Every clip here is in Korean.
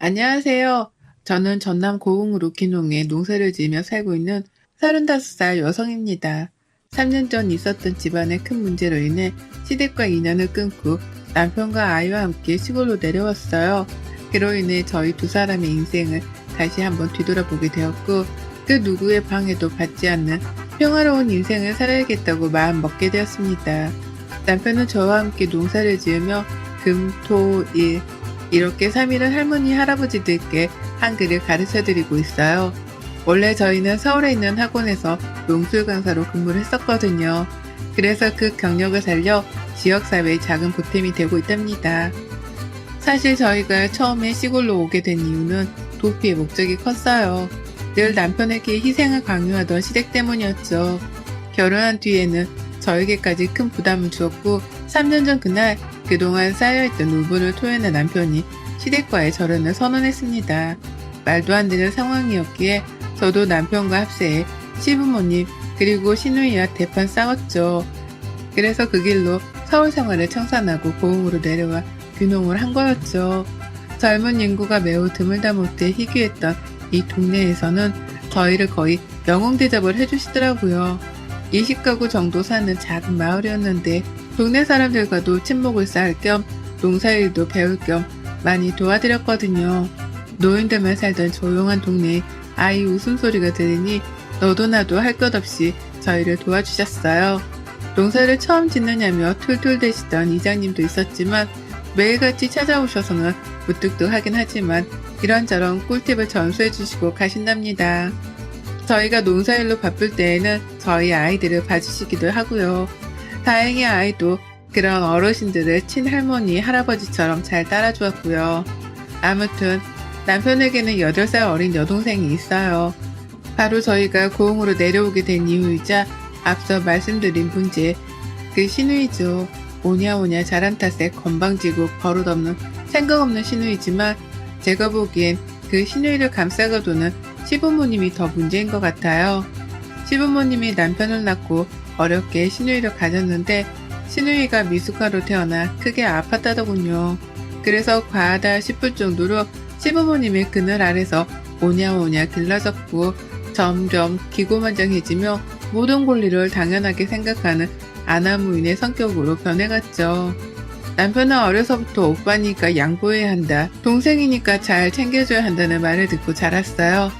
안녕하세요. 저는 전남 고흥 루키농에 농사를 지으며 살고 있는 35살 여성입니다. 3년 전 있었던 집안의 큰 문제로 인해 시댁과 인연을 끊고 남편과 아이와 함께 시골로 내려왔어요. 그로 인해 저희 두 사람의 인생을 다시 한번 뒤돌아보게 되었고, 그 누구의 방해도 받지 않는 평화로운 인생을 살아야겠다고 마음 먹게 되었습니다. 남편은 저와 함께 농사를 지으며 금, 토, 일 이렇게 3일은 할머니, 할아버지들께 한글을 가르쳐드리고 있어요. 원래 저희는 서울에 있는 학원에서 농술 강사로 근무를 했었거든요. 그래서 그 경력을 살려 지역사회의 작은 보탬이 되고 있답니다. 사실 저희가 처음에 시골로 오게 된 이유는 도피의 목적이 컸어요. 늘 남편에게 희생을 강요하던 시댁 때문이었죠. 결혼한 뒤에는 저에게까지 큰 부담을 주었고, 3년 전 그날 그동안 쌓여있던 우분을 토해낸 남편이 시댁과의 절연을 선언했습니다. 말도 안 되는 상황이었기에 저도 남편과 합세해 시부모님 그리고 시누이와 대판 싸웠죠. 그래서 그 길로 서울 생활을 청산하고 고흥으로 내려와 귀농을 한 거였죠. 젊은 인구가 매우 드물다 못해 희귀했던 이 동네에서는 저희를 거의 영웅 대접을 해주시더라고요. 20가구 정도 사는 작은 마을이었는데 동네 사람들과도 친목을 쌓을 겸 농사일도 배울 겸 많이 도와드렸거든요. 노인들만 살던 조용한 동네에 아이 웃음소리가 들리니 너도 나도 할 것 없이 저희를 도와주셨어요. 농사를 처음 짓느냐며 툴툴대시던 이장님도 있었지만 매일같이 찾아오셔서는 무뚝뚝하긴 하지만 이런저런 꿀팁을 전수해주시고 가신답니다. 저희가 농사일로 바쁠 때에는 저희 아이들을 봐주시기도 하고요. 다행히 아이도 그런 어르신들을 친할머니, 할아버지처럼 잘 따라주었고요. 아무튼 남편에게는 8살 어린 여동생이 있어요. 바로 저희가 고흥으로 내려오게 된 이유이자 앞서 말씀드린 문제, 그 시누이죠. 오냐오냐 잘한 탓에 건방지고 버릇없는 생각 없는 시누이지만 제가 보기엔 그 시누이를 감싸가도는 시부모님이 더 문제인 것 같아요. 시부모님이 남편을 낳고 어렵게 시누이를 가졌는데 시누이가 미숙아로 태어나 크게 아팠다더군요. 그래서 과하다 싶을 정도로 시부모님의 그늘 아래서 오냐오냐 길러졌고 점점 기고만장해지며 모든 권리를 당연하게 생각하는 아나무인의 성격으로 변해갔죠. 남편은 어려서부터 오빠니까 양보해야 한다, 동생이니까 잘 챙겨줘야 한다는 말을 듣고 자랐어요.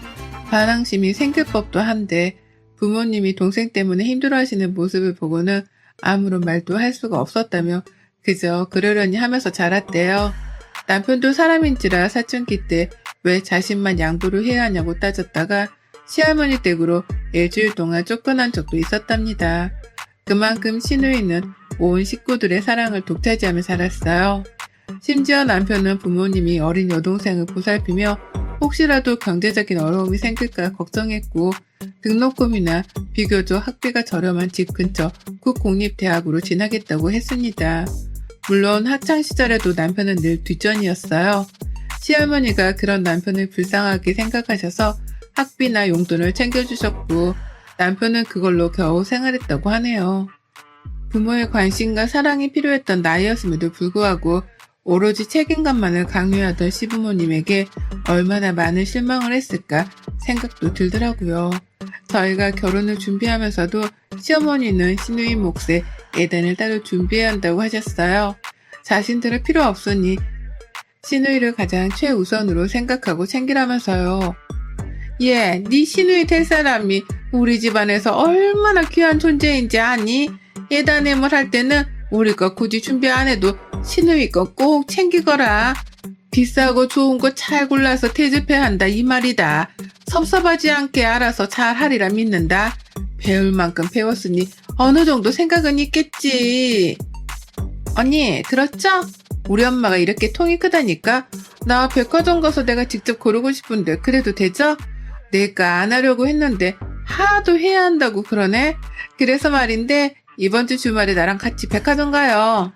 반항심이 생길 법도 한데 부모님이 동생 때문에 힘들어하시는 모습을 보고는 아무런 말도 할 수가 없었다며 그저 그러려니 하면서 자랐대요. 남편도 사람인지라 사춘기 때 왜 자신만 양보를 해야 하냐고 따졌다가 시할머니 댁으로 일주일 동안 쫓겨난 적도 있었답니다. 그만큼 시누이는 온 식구들의 사랑을 독차지하며 살았어요. 심지어 남편은 부모님이 어린 여동생을 보살피며 혹시라도 경제적인 어려움이 생길까 걱정했고 등록금이나 비교적 학비가 저렴한 집 근처 국공립대학으로 진학했다고 했습니다. 물론 학창시절에도 남편은 늘 뒷전이었어요. 시할머니가 그런 남편을 불쌍하게 생각하셔서 학비나 용돈을 챙겨주셨고 남편은 그걸로 겨우 생활했다고 하네요. 부모의 관심과 사랑이 필요했던 나이였음에도 불구하고 오로지 책임감만을 강요하던 시부모님에게 얼마나 많은 실망을 했을까 생각도 들더라고요. 저희가 결혼을 준비하면서도 시어머니는 시누이 몫에 예단을 따로 준비해야 한다고 하셨어요. 자신들은 필요 없으니 시누이를 가장 최우선으로 생각하고 챙기라면서요. 예, 네 시누이 될 사람이 우리 집안에서 얼마나 귀한 존재인지 아니? 예단임을 할 때는 우리 거 굳이 준비 안 해도 시누이 거 꼭 챙기거라. 비싸고 좋은 거 잘 골라서 대접해야 한다 이 말이다. 섭섭하지 않게 알아서 잘 하리라 믿는다. 배울 만큼 배웠으니 어느 정도 생각은 있겠지. 언니 들었죠? 우리 엄마가 이렇게 통이 크다니까. 나 백화점 가서 내가 직접 고르고 싶은데 그래도 되죠? 내가 안 하려고 했는데 하도 해야 한다고 그러네. 그래서 말인데 이번 주 주말에 나랑 같이 백화점 가요.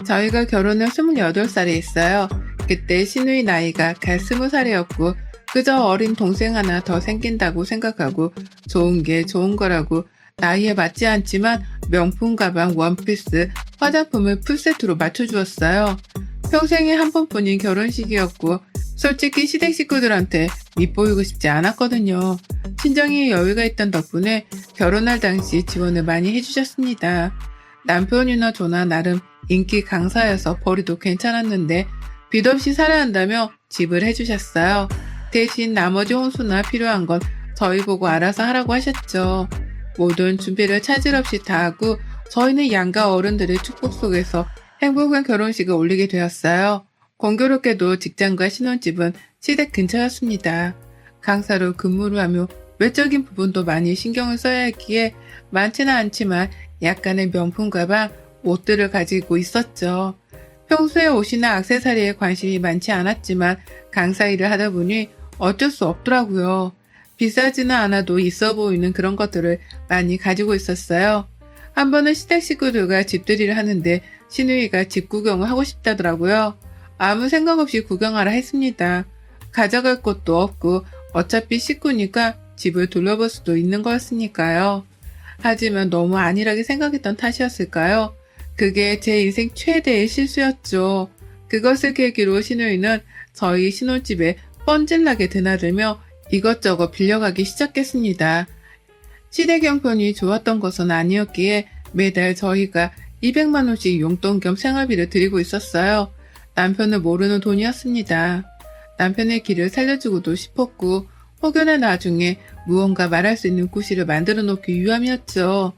저희가 결혼을 28살에 했어요. 그때 시누이 나이가 갓 20살이었고 그저 어린 동생 하나 더 생긴다고 생각하고 좋은 게 좋은 거라고 나이에 맞지 않지만 명품 가방, 원피스, 화장품을 풀세트로 맞춰주었어요. 평생에 한 번뿐인 결혼식이었고 솔직히 시댁 식구들한테 밉보이고 싶지 않았거든요. 친정이 여유가 있던 덕분에 결혼할 당시 지원을 많이 해주셨습니다. 남편이나 저나 나름 인기 강사여서 벌이도 괜찮았는데 빚 없이 살아야 한다며 집을 해주셨어요. 대신 나머지 혼수나 필요한 건 저희 보고 알아서 하라고 하셨죠. 모든 준비를 차질 없이 다 하고 저희는 양가 어른들의 축복 속에서 행복한 결혼식을 올리게 되었어요. 공교롭게도 직장과 신혼집은 시댁 근처였습니다. 강사로 근무를 하며 외적인 부분도 많이 신경을 써야 했기에 많지는 않지만 약간의 명품 가방, 옷들을 가지고 있었죠. 평소에 옷이나 액세서리에 관심이 많지 않았지만 강사 일을 하다 보니 어쩔 수 없더라고요. 비싸지는 않아도 있어 보이는 그런 것들을 많이 가지고 있었어요. 한 번은 시댁 식구들과 집들이를 하는데 시누이가 집 구경을 하고 싶다더라고요. 아무 생각 없이 구경하라 했습니다. 가져갈 것도 없고 어차피 식구니까 집을 둘러볼 수도 있는 거였으니까요. 하지만 너무 안일하게 생각했던 탓이었을까요? 그게 제 인생 최대의 실수였죠. 그것을 계기로 시누이는 저희 신혼집에 뻔질나게 드나들며 이것저것 빌려가기 시작했습니다. 시댁 형편이 좋았던 것은 아니었기에 매달 저희가 200만 원씩 용돈 겸 생활비를 드리고 있었어요. 남편은 모르는 돈이었습니다. 남편의 길을 살려주고도 싶었고 혹여나 나중에 무언가 말할 수 있는 구실을 만들어 놓기 위함이었죠.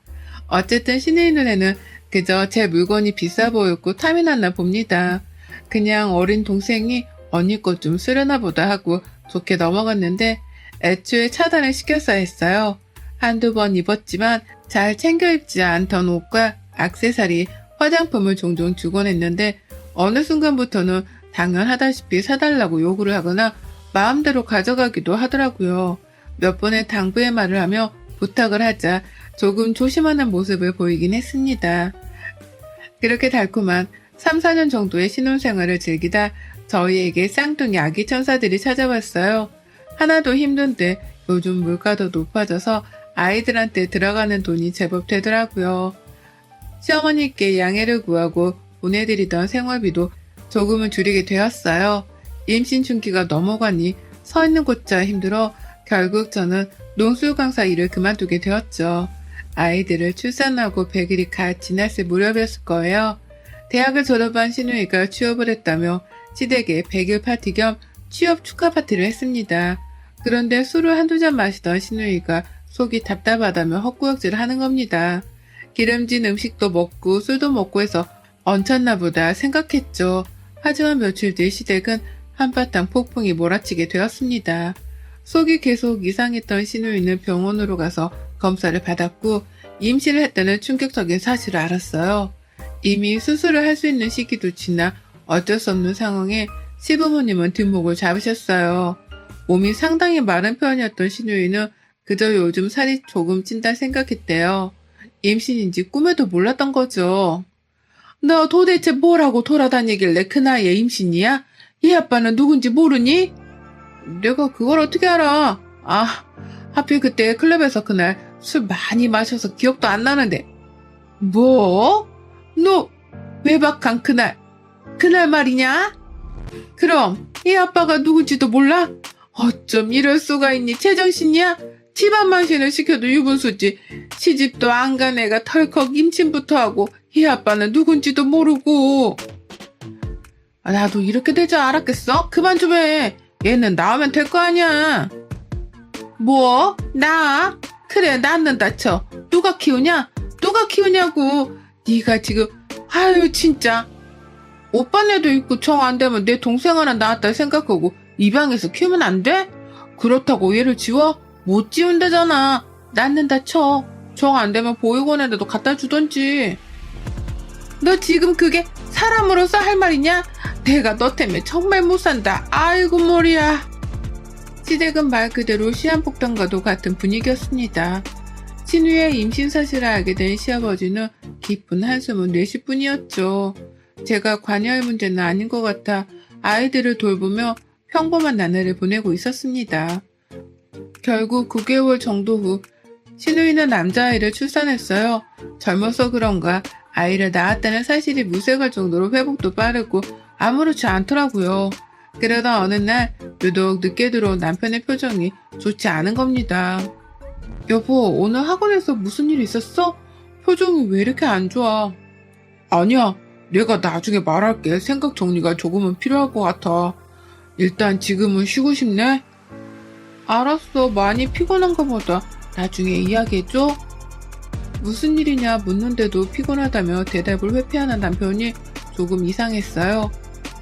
어쨌든 시누이 눈에는 그저 제 물건이 비싸 보였고 탐이 났나 봅니다. 그냥 어린 동생이 언니 것 좀 쓰려나 보다 하고 좋게 넘어갔는데 애초에 차단을 시켰어야 했어요. 한두 번 입었지만 잘 챙겨 입지 않던 옷과 액세서리, 화장품을 종종 주곤 했는데 어느 순간부터는 당연하다시피 사달라고 요구를 하거나 마음대로 가져가기도 하더라고요. 몇 번의 당부의 말을 하며 부탁을 하자 조금 조심하는 모습을 보이긴 했습니다. 그렇게 달콤한 3, 4년 정도의 신혼생활을 즐기다 저희에게 쌍둥이 아기 천사들이 찾아왔어요. 하나도 힘든데 요즘 물가도 높아져서 아이들한테 들어가는 돈이 제법 되더라고요. 시어머니께 양해를 구하고 보내드리던 생활비도 조금은 줄이게 되었어요. 임신 중기가 넘어가니 서 있는 곳자 힘들어 결국 저는 농술 강사 일을 그만두게 되었죠. 아이들을 출산하고 100일이 갓 지났을 무렵이었을 거예요. 대학을 졸업한 시누이가 취업을 했다며 시댁에 100일 파티 겸 취업 축하 파티를 했습니다. 그런데 술을 한두 잔 마시던 시누이가 속이 답답하다며 헛구역질을 하는 겁니다. 기름진 음식도 먹고 술도 먹고 해서 얹혔나 보다 생각했죠. 하지만 며칠 뒤 시댁은 한바탕 폭풍이 몰아치게 되었습니다. 속이 계속 이상했던 시누이는 병원으로 가서 검사를 받았고 임신을 했다는 충격적인 사실을 알았어요. 이미 수술을 할 수 있는 시기도 지나 어쩔 수 없는 상황에 시부모님은 뒷목을 잡으셨어요. 몸이 상당히 마른 편이었던 시누이는 그저 요즘 살이 조금 찐다 생각했대요. 임신인지 꿈에도 몰랐던 거죠. 너 도대체 뭐라고 돌아다니길래 그 나이에 임신이야? 얘 아빠는 누군지 모르니? 내가 그걸 어떻게 알아? 아, 하필 그때 클럽에서 그날 술 많이 마셔서 기억도 안 나는데. 뭐? 너 외박한 그날 말이냐? 그럼 얘 아빠가 누군지도 몰라? 어쩜 이럴 수가 있니? 제정신이야? 집안 만신을 시켜도 유분수지. 시집도 안 간 애가 털컥 임신부터 하고 얘 아빠는 누군지도 모르고. 나도 이렇게 될 줄 알았겠어? 그만 좀 해. 얘는 나오면 될 거 아니야. 뭐? 나? 그래, 낳는다 쳐. 누가 키우냐? 누가 키우냐고. 네가 지금 아유 진짜. 오빠네도 있고 정 안 되면 내 동생 하나 낳았다 생각하고 입양해서 키우면 안 돼? 그렇다고 얘를 지워? 못 지운다잖아. 낳는다 쳐. 정 안 되면 보육원에라도 갖다 주던지. 너 지금 그게 사람으로서 할 말이냐? 내가 너 때문에 정말 못 산다. 아이고 머리야. 시댁은 말 그대로 시한폭탄과도 같은 분위기였습니다. 신우의 임신 사실을 알게 된 시아버지는 깊은 한숨을 내쉴 뿐이었죠. 제가 관여할 문제는 아닌 것 같아 아이들을 돌보며 평범한 나날을 보내고 있었습니다. 결국 9개월 정도 후 신우이는 남자아이를 출산했어요. 젊어서 그런가 아이를 낳았다는 사실이 무색할 정도로 회복도 빠르고 아무렇지 않더라고요. 그러다 어느 날 유독 늦게 들어온 남편의 표정이 좋지 않은 겁니다. 여보, 오늘 학원에서 무슨 일 있었어? 표정이 왜 이렇게 안 좋아? 아니야, 내가 나중에 말할게. 생각 정리가 조금은 필요할 것 같아. 일단 지금은 쉬고 싶네. 알았어, 많이 피곤한가 보다. 나중에 이야기해줘. 무슨 일이냐 묻는데도 피곤하다며 대답을 회피하는 남편이 조금 이상했어요.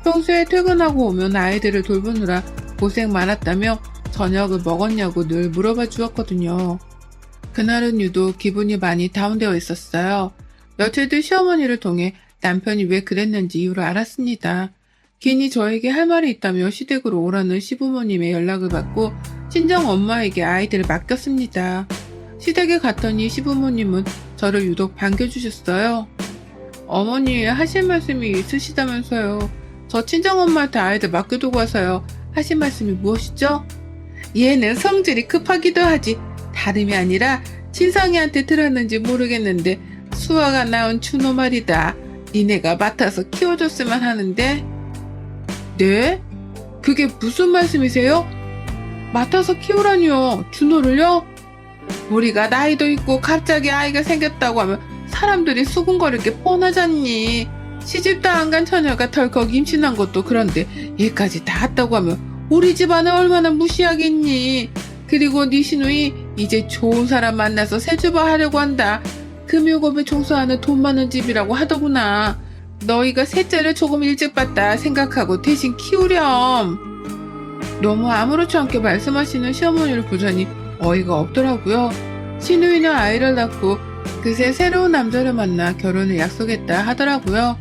평소에 퇴근하고 오면 아이들을 돌보느라 고생 많았다며 저녁을 먹었냐고 늘 물어봐 주었거든요. 그날은 유독 기분이 많이 다운되어 있었어요. 며칠 뒤 시어머니를 통해 남편이 왜 그랬는지 이유를 알았습니다. 괜히 저에게 할 말이 있다며 시댁으로 오라는 시부모님의 연락을 받고 친정 엄마에게 아이들을 맡겼습니다. 시댁에 갔더니 시부모님은 저를 유독 반겨주셨어요. 어머니 하실 말씀이 있으시다면서요. 저 친정엄마한테 아이들 맡겨두고 와서요. 하실 말씀이 무엇이죠? 얘는 성질이 급하기도 하지. 다름이 아니라 친성이한테 들었는지 모르겠는데 수아가 낳은 준호 말이다. 니네가 맡아서 키워줬으면 하는데. 네? 그게 무슨 말씀이세요? 맡아서 키우라니요. 준호를요? 우리가 나이도 있고 갑자기 아이가 생겼다고 하면 사람들이 수군거릴 게 뻔하잖니. 시집도 안 간 처녀가 덜컥 임신한 것도 그런데 얘까지 다 했다고 하면 우리 집안을 얼마나 무시하겠니. 그리고 네 시누이 이제 좋은 사람 만나서 새주부 하려고 한다. 금요금에 종사하는 돈 많은 집이라고 하더구나. 너희가 셋째를 조금 일찍 봤다 생각하고 대신 키우렴. 너무 아무렇지 않게 말씀하시는 시어머니를 보자니 어이가 없더라고요. 시누이는 아이를 낳고 그새 새로운 남자를 만나 결혼을 약속했다 하더라고요.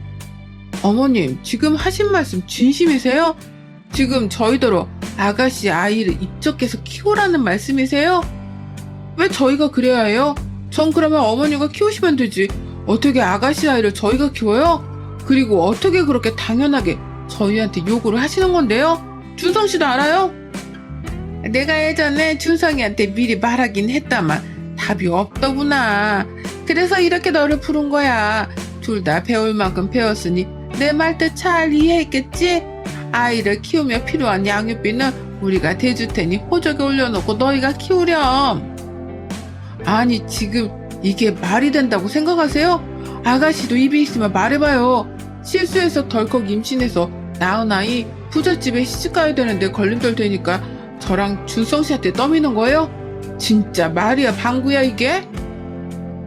어머님, 지금 하신 말씀 진심이세요? 지금 저희더러 아가씨 아이를 입적해서 키우라는 말씀이세요? 왜 저희가 그래야 해요? 전 그러면 어머니가 키우시면 되지. 어떻게 아가씨 아이를 저희가 키워요? 그리고 어떻게 그렇게 당연하게 저희한테 요구를 하시는 건데요? 준성씨도 알아요? 내가 예전에 준성이한테 미리 말하긴 했다만 답이 없더구나. 그래서 이렇게 너를 부른 거야. 둘 다 배울 만큼 배웠으니 내 말뜻 잘 이해했겠지? 아이를 키우며 필요한 양육비는 우리가 대줄 테니 호적에 올려놓고 너희가 키우렴. 아니 지금 이게 말이 된다고 생각하세요? 아가씨도 입이 있으면 말해봐요. 실수해서 덜컥 임신해서 낳은 아이 부잣집에 시집가야 되는데 걸림돌 되니까 저랑 준성씨한테 떠미는 거예요? 진짜 말이야 방구야 이게?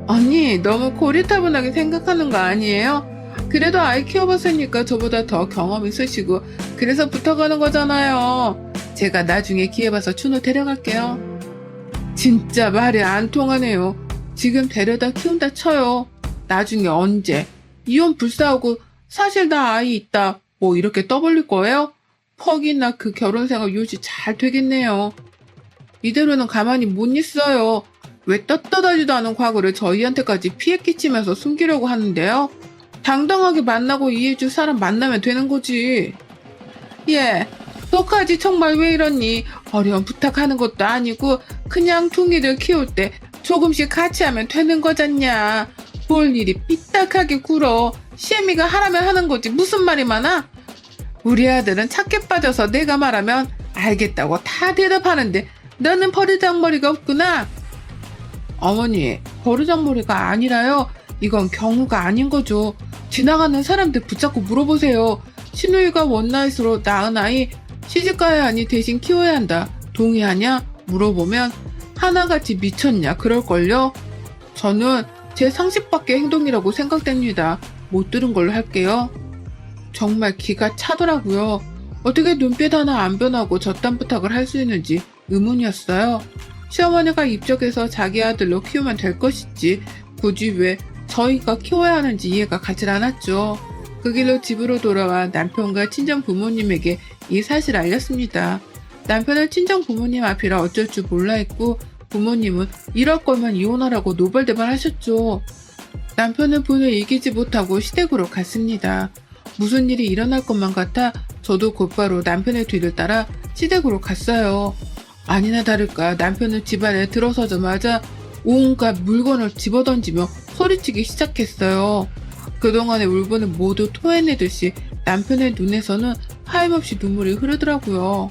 아니 너무 고리타분하게 생각하는 거 아니에요? 그래도 아이 키워봤으니까 저보다 더 경험 있으시고 그래서 부탁하는 거잖아요. 제가 나중에 기회 봐서 준호 데려갈게요. 진짜 말이 안 통하네요. 지금 데려다 키운다 쳐요. 나중에 언제 이혼 불사하고 사실 나 아이 있다 뭐 이렇게 떠벌릴 거예요? 퍽이나 그 결혼생활 유지 잘 되겠네요. 이대로는 가만히 못 있어요. 왜 떳떳하지도 않은 과거를 저희한테까지 피해 끼치면서 숨기려고 하는데요? 당당하게 만나고 이해해줄 사람 만나면 되는 거지. 예, 너까지 정말 왜 이러니? 어려운 부탁하는 것도 아니고 그냥 둥이들 키울 때 조금씩 같이 하면 되는 거잖냐. 볼 일이 삐딱하게 굴어. 시애미가 하라면 하는 거지 무슨 말이 많아? 우리 아들은 착해 빠져서 내가 말하면 알겠다고 다 대답하는데 너는 버르장머리가 없구나. 어머니, 버르장머리가 아니라요. 이건 경우가 아닌 거죠. 지나가는 사람들 붙잡고 물어보세요. 시누이가 원나잇으로 낳은 아이 시집가야 하니 대신 키워야 한다. 동의하냐? 물어보면 하나같이 미쳤냐 그럴걸요. 저는 제 상식 밖의 행동이라고 생각됩니다. 못 들은 걸로 할게요. 정말 기가 차더라고요. 어떻게 눈빛 하나 안 변하고 저딴 부탁을 할 수 있는지 의문이었어요. 시어머니가 입적해서 자기 아들로 키우면 될 것이지 굳이 왜 저희가 키워야 하는지 이해가 가질 않았죠. 그 길로 집으로 돌아와 남편과 친정 부모님에게 이 사실을 알렸습니다. 남편은 친정 부모님 앞이라 어쩔 줄 몰라 했고 부모님은 이럴 거면 이혼하라고 노발대발 하셨죠. 남편은 분을 이기지 못하고 시댁으로 갔습니다. 무슨 일이 일어날 것만 같아 저도 곧바로 남편의 뒤를 따라 시댁으로 갔어요. 아니나 다를까 남편은 집안에 들어서자마자 온갖 물건을 집어던지며 소리치기 시작했어요. 그동안의 물건을 모두 토해내듯이 남편의 눈에서는 하염없이 눈물이 흐르더라고요.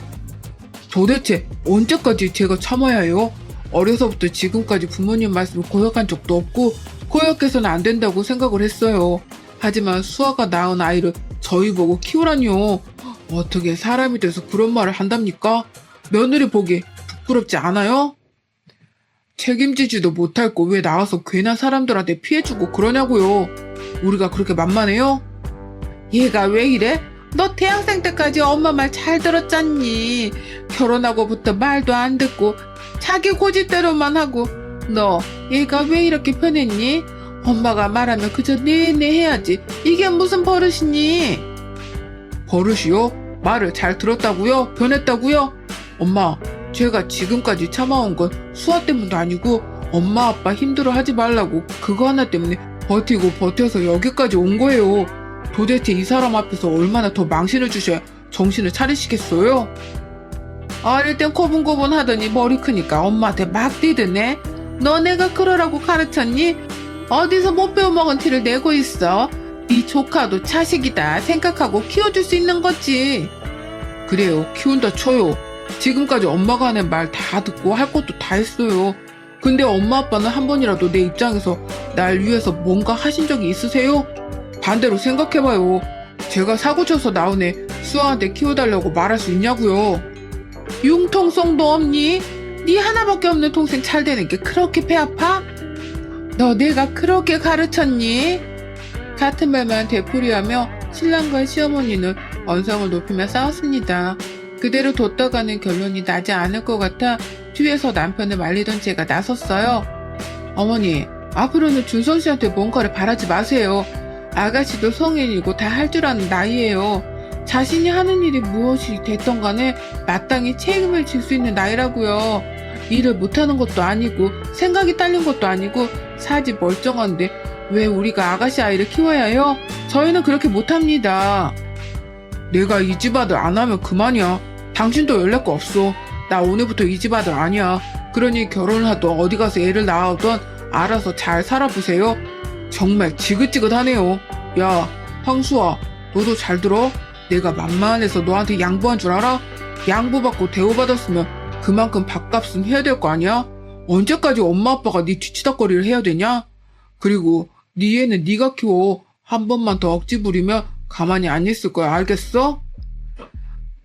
도대체 언제까지 제가 참아야 해요? 어려서부터 지금까지 부모님 말씀을 거역한 적도 없고 거역해서는 안 된다고 생각을 했어요. 하지만 수아가 낳은 아이를 저희 보고 키우라니요. 어떻게 사람이 돼서 그런 말을 한답니까? 며느리 보기 부끄럽지 않아요? 책임지지도 못할 거 왜 나와서 괜한 사람들한테 피해주고 그러냐고요. 우리가 그렇게 만만해요? 얘가 왜 이래? 너 대학생 때까지 엄마 말 잘 들었잖니. 결혼하고부터 말도 안 듣고 자기 고집대로만 하고. 너 얘가 왜 이렇게 변했니? 엄마가 말하면 그저 네네 해야지. 이게 무슨 버릇이니? 버릇이요? 말을 잘 들었다고요? 변했다고요? 엄마, 제가 지금까지 참아온 건 수아 때문도 아니고 엄마 아빠 힘들어하지 말라고 그거 하나 때문에 버티고 버텨서 여기까지 온 거예요. 도대체 이 사람 앞에서 얼마나 더 망신을 주셔야 정신을 차리시겠어요? 어릴 땐 고분고분 하더니 머리 크니까 엄마한테 막 뛰드네. 너 내가 그러라고 가르쳤니? 어디서 못 배워먹은 티를 내고 있어. 네 조카도 자식이다 생각하고 키워줄 수 있는 거지. 그래요, 키운다 쳐요. 지금까지 엄마가 하는 말 다 듣고 할 것도 다 했어요. 근데 엄마 아빠는 한 번이라도 내 입장에서 날 위해서 뭔가 하신 적이 있으세요? 반대로 생각해봐요. 제가 사고쳐서 나온 애 수아한테 키워달라고 말할 수 있냐고요. 융통성도 없니? 네 하나밖에 없는 동생 잘 되는 게 그렇게 배 아파? 너 내가 그렇게 가르쳤니? 같은 말만 되풀이하며 신랑과 시어머니는 언성을 높이며 싸웠습니다. 그대로 뒀다가는 결론이 나지 않을 것 같아 뒤에서 남편을 말리던 제가 나섰어요. 어머니, 앞으로는 준성 씨한테 뭔가를 바라지 마세요. 아가씨도 성인이고 다 할 줄 아는 나이예요. 자신이 하는 일이 무엇이 됐던 간에 마땅히 책임을 질 수 있는 나이라고요. 일을 못하는 것도 아니고 생각이 딸린 것도 아니고 사지 멀쩡한데 왜 우리가 아가씨 아이를 키워야 해요? 저희는 그렇게 못합니다. 내가 이 집 아들 안 하면 그만이야. 당신도 연락도 없어. 나 오늘부터 이 집 아들 아니야. 그러니 결혼을 하던 어디 가서 애를 낳아오던 알아서 잘 살아보세요. 정말 지긋지긋하네요. 야, 황수아, 너도 잘 들어? 내가 만만해서 너한테 양보한 줄 알아? 양보받고 대우받았으면 그만큼 밥값은 해야 될 거 아니야? 언제까지 엄마 아빠가 네 뒤치다거리를 해야 되냐? 그리고 네 애는 네가 키워. 한 번만 더 억지 부리면 가만히 안 있을 거야. 알겠어?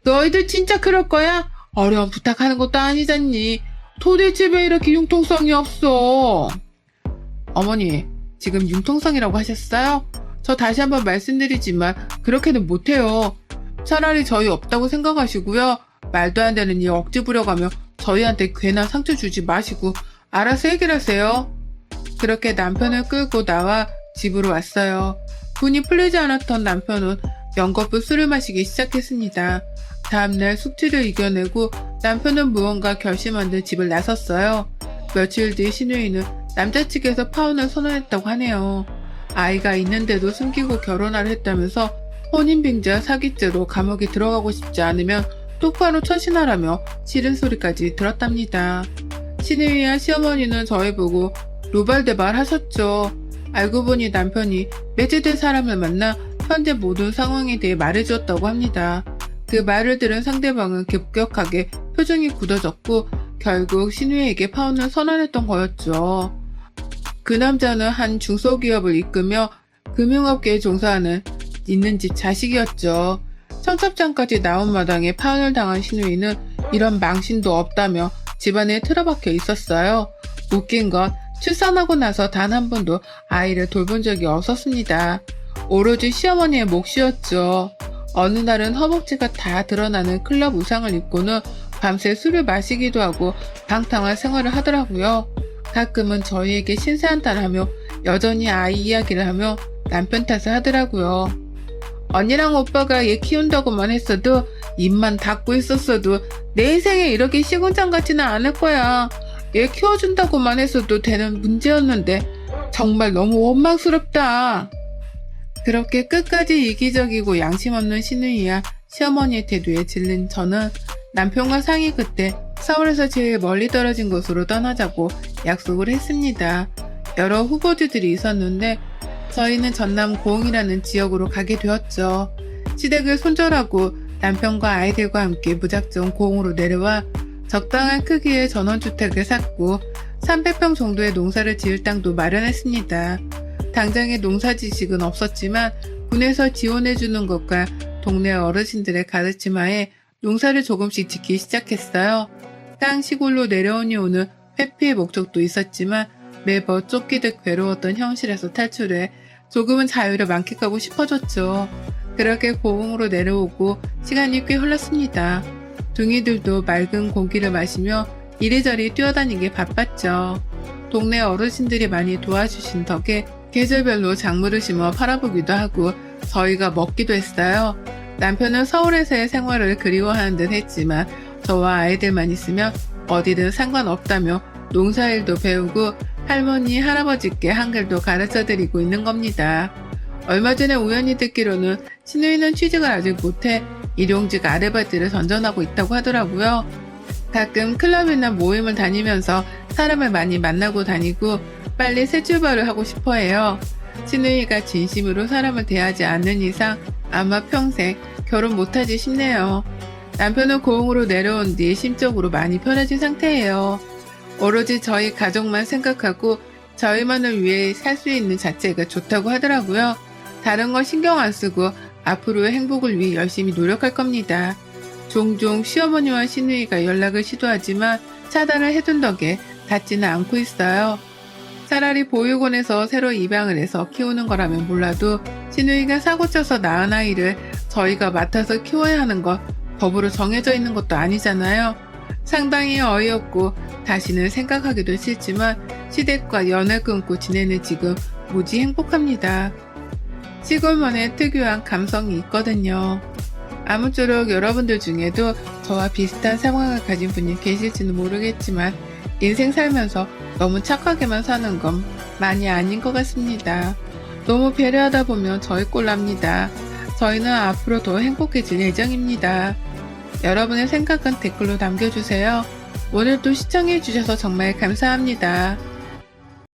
너희들 진짜 그럴 거야? 어려운 부탁하는 것도 아니잖니. 도대체 왜 이렇게 융통성이 없어? 어머니, 지금 융통성이라고 하셨어요? 저 다시 한번 말씀드리지만 그렇게는 못해요. 차라리 저희 없다고 생각하시고요. 말도 안 되는 일 억지 부려가며 저희한테 괜한 상처 주지 마시고 알아서 해결하세요. 그렇게 남편을 끌고 나와 집으로 왔어요. 분이 풀리지 않았던 남편은 연거푸 술을 마시기 시작했습니다. 다음날 숙취를 이겨내고 남편은 무언가 결심한 듯 집을 나섰어요. 며칠 뒤 신우이는 남자 측에서 파혼을 선언했다고 하네요. 아이가 있는데도 숨기고 결혼하려 했다면서 혼인빙자 사기죄로 감옥에 들어가고 싶지 않으면 똑바로 처신하라며 싫은 소리까지 들었답니다. 신우이와 시어머니는 저희 보고 노발대발 하셨죠. 알고 보니 남편이 매제된 사람을 만나 현재 모든 상황에 대해 말해주었다고 합니다. 그 말을 들은 상대방은 급격하게 표정이 굳어졌고 결국 신우이에게 파혼을 선언했던 거였죠. 그 남자는 한 중소기업을 이끌며 금융업계에 종사하는 있는 집 자식이었죠. 청첩장까지 나온 마당에 파혼을 당한 신우이는 이런 망신도 없다며 집안에 틀어박혀 있었어요. 웃긴 건 출산하고 나서 단 한 번도 아이를 돌본 적이 없었습니다. 오로지 시어머니의 몫이었죠. 어느 날은 허벅지가 다 드러나는 클럽 의상을 입고는 밤새 술을 마시기도 하고 방탕한 생활을 하더라고요. 가끔은 저희에게 신세한탄하며 여전히 아이 이야기를 하며 남편 탓을 하더라고요. 언니랑 오빠가 얘 키운다고만 했어도 입만 닫고 있었어도 내 인생에 이렇게 시궁창 같지는 않을 거야. 얘 키워준다고만 했어도 되는 문제였는데 정말 너무 원망스럽다. 그렇게 끝까지 이기적이고 양심 없는 신우이와 시어머니의 태도에 질린 저는 남편과 상의 끝에 서울에서 제일 멀리 떨어진 곳으로 떠나자고 약속을 했습니다. 여러 후보지들이 있었는데 저희는 전남 고흥이라는 지역으로 가게 되었죠. 시댁을 손절하고 남편과 아이들과 함께 무작정 고흥으로 내려와 적당한 크기의 전원주택을 샀고 300평 정도의 농사를 지을 땅도 마련했습니다. 당장의 농사 지식은 없었지만 군에서 지원해주는 것과 동네 어르신들의 가르침하에 농사를 조금씩 짓기 시작했어요. 땅 시골로 내려온 이후는 회피의 목적도 있었지만 매번 쫓기듯 괴로웠던 현실에서 탈출해 조금은 자유를 만끽하고 싶어졌죠. 그렇게 고흥으로 내려오고 시간이 꽤 흘렀습니다. 둥이들도 맑은 공기를 마시며 이리저리 뛰어다니게 바빴죠. 동네 어르신들이 많이 도와주신 덕에 계절별로 작물을 심어 팔아보기도 하고 저희가 먹기도 했어요. 남편은 서울에서의 생활을 그리워하는 듯 했지만 저와 아이들만 있으면 어디든 상관없다며 농사일도 배우고 할머니, 할아버지께 한글도 가르쳐드리고 있는 겁니다. 얼마 전에 우연히 듣기로는 신우이는 취직을 아직 못해 일용직 아르바이트를 전전하고 있다고 하더라고요. 가끔 클럽이나 모임을 다니면서 사람을 많이 만나고 다니고 빨리 새 출발을 하고 싶어 해요. 신우이가 진심으로 사람을 대하지 않는 이상 아마 평생 결혼 못하지 싶네요. 남편은 고흥으로 내려온 뒤 심적으로 많이 편해진 상태예요. 오로지 저희 가족만 생각하고 저희만을 위해 살 수 있는 자체가 좋다고 하더라고요. 다른 건 신경 안 쓰고 앞으로의 행복을 위해 열심히 노력할 겁니다. 종종 시어머니와 시누이가 연락을 시도하지만 차단을 해둔 덕에 닿지는 않고 있어요. 차라리 보육원에서 새로 입양을 해서 키우는 거라면 몰라도 시누이가 사고쳐서 낳은 아이를 저희가 맡아서 키워야 하는 건 법으로 정해져 있는 것도 아니잖아요. 상당히 어이없고 다시는 생각하기도 싫지만 시댁과 연을 끊고 지내는 지금 무지 행복합니다. 시골만의 특유한 감성이 있거든요. 아무쪼록 여러분들 중에도 저와 비슷한 상황을 가진 분이 계실지는 모르겠지만 인생 살면서 너무 착하게만 사는 건 많이 아닌 것 같습니다. 너무 배려하다 보면 저희 꼴 납니다. 저희는 앞으로 더 행복해질 예정입니다. 여러분의 생각은 댓글로 남겨주세요. 오늘도 시청해주셔서 정말 감사합니다.